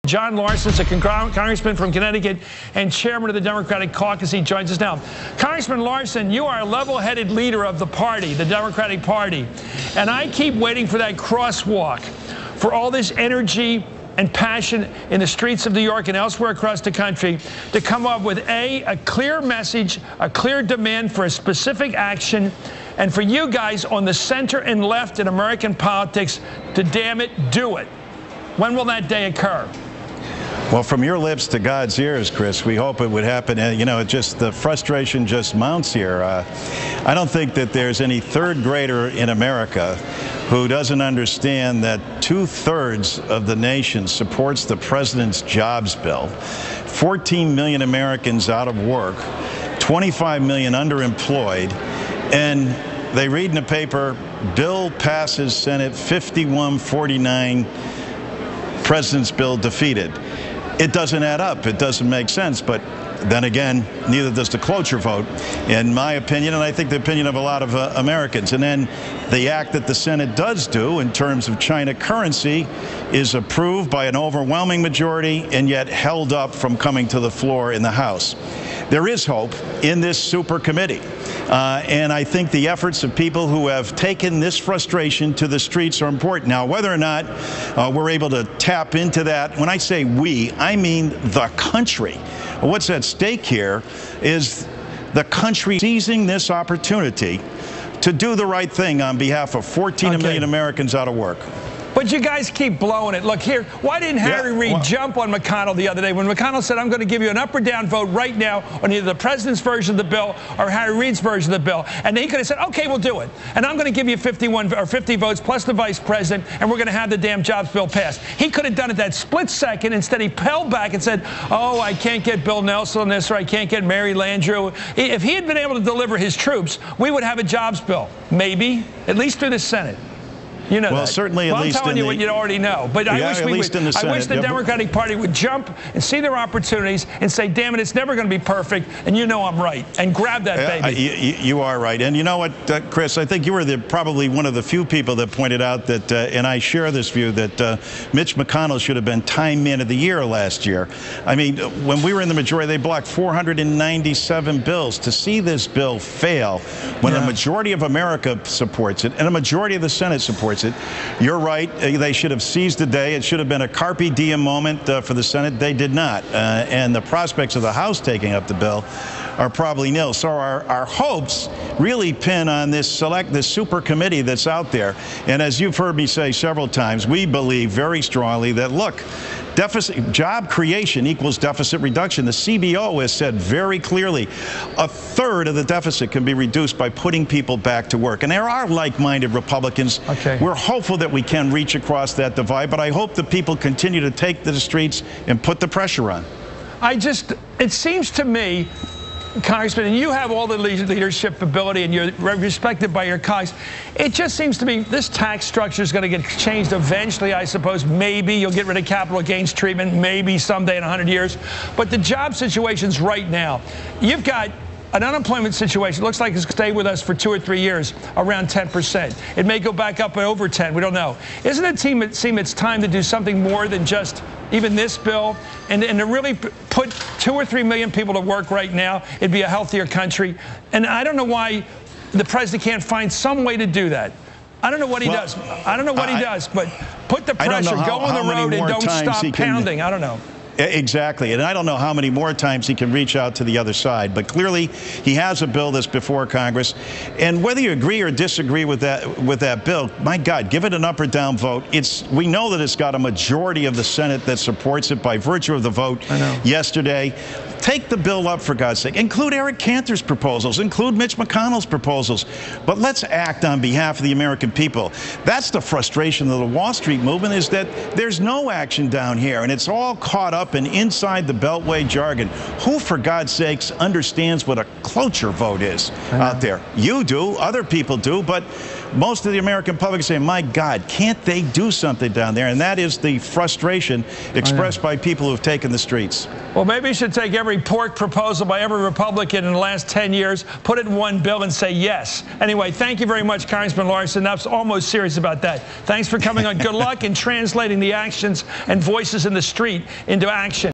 John Larson is a congressman from Connecticut and chairman of the Democratic caucus. He joins us now. Congressman Larson, you are a level-headed leader of the party, the Democratic Party. And I keep waiting for that crosswalk, for all this energy and passion in the streets of New York and elsewhere across the country to come up with a clear message, a clear demand for a specific action, and for you guys on the center and left in American politics to, damn it, do it. When will that day occur? Well, from your lips to God's ears, Chris, we hope it would happen. You know, the frustration just mounts here. I don't think that there's any third grader in America who doesn't understand that 2/3 of the nation supports the president's jobs bill, 14 million Americans out of work, 25 million underemployed, and they read in the paper, bill passes Senate 51-49, president's bill defeated. It doesn't add up. It doesn't make sense. But then again, neither does the cloture vote, in my opinion, and I think the opinion of a lot of Americans. And then the act that the Senate does do in terms of China currency is approved by an overwhelming majority and yet held up from coming to the floor in the House. There is hope in this super committee. And I think the efforts of people who have taken this frustration to the streets are important. Now, whether or not we're able to tap into that, when I say we, I mean the country. What's at stake here is the country seizing this opportunity to do the right thing on behalf of 14 million Americans out of work. But you guys keep blowing it. Look here, why didn't Harry Reid jump on McConnell the other day when McConnell said, I'm going to give you an up or down vote right now on either the president's version of the bill or Harry Reid's version of the bill? And he could have said, okay, we'll do it. And I'm going to give you 51 or 50 votes plus the vice president, and we're going to have the damn jobs bill passed. He could have done it that split second. Instead, he held back and said, oh, I can't get Bill Nelson on this, or I can't get Mary Landrieu. If he had been able to deliver his troops, we would have a jobs bill, maybe, at least through the Senate. You know that. Certainly, at least I'm telling you what you already know. But I wish the Democratic Party would jump and see their opportunities and say, damn it, it's never going to be perfect, and you know I'm right, and grab that baby. You are right. And you know what, Chris, I think you were probably one of the few people that pointed out that, and I share this view, that Mitch McConnell should have been Time Man of the Year last year. I mean, when we were in the majority, they blocked 497 bills. To see this bill fail when a majority of America supports it and a majority of the Senate supports it, you're right. They should have seized the day. It should have been a carpe diem moment for the Senate. They did not. And the prospects of the House taking up the bill are probably nil. So our hopes really pin on this super committee that's out there. And as you've heard me say several times, we believe very strongly that, look, job creation equals deficit reduction. The CBO has said very clearly 1/3 of the deficit can be reduced by putting people back to work. And there are like-minded Republicans. We're hopeful that we can reach across that divide, but I hope that people continue to take to the streets and put the pressure on. It seems to me, Congressman, and you have all the leadership ability and you're respected by your colleagues. It just seems to me this tax structure is going to get changed eventually, I suppose. Maybe you'll get rid of capital gains treatment, maybe someday in 100 years. But the job situation's right now. You've got an unemployment situation. Looks like it's going to stay with us for 2 or 3 years, around 10%. It may go back up by over 10. We don't know. Isn't it seem it's time to do something more than just even this bill and to really put 2 or 3 million people to work right now? It'd be a healthier country. And I don't know why the president can't find some way to do that. I don't know what he does. I don't know what he does, but put the pressure, go on the road and don't stop pounding. I don't know. Exactly, and I don't know how many more times he can reach out to the other side, but clearly he has a bill that's before Congress, and whether you agree or disagree with that bill, my God, give it an up or down vote. We know that it's got a majority of the Senate that supports it by virtue of the vote yesterday. Take the bill up, for God's sake. Include Eric Cantor's proposals. Include Mitch McConnell's proposals. But let's act on behalf of the American people. That's the frustration of the Wall Street movement, is that there's no action down here, and it's all caught up in inside the Beltway jargon. Who, for God's sakes, understands what a cloture vote is out there? You do. Other people do. But most of the American public is saying, my God, can't they do something down there? And that is the frustration expressed by people who have taken the streets. Well, maybe you should take every pork proposal by every Republican in the last 10 years, put it in one bill and say yes. Anyway, thank you very much, Congressman Larson. I was almost serious about that. Thanks for coming on. Good luck in translating the actions and voices in the street into action.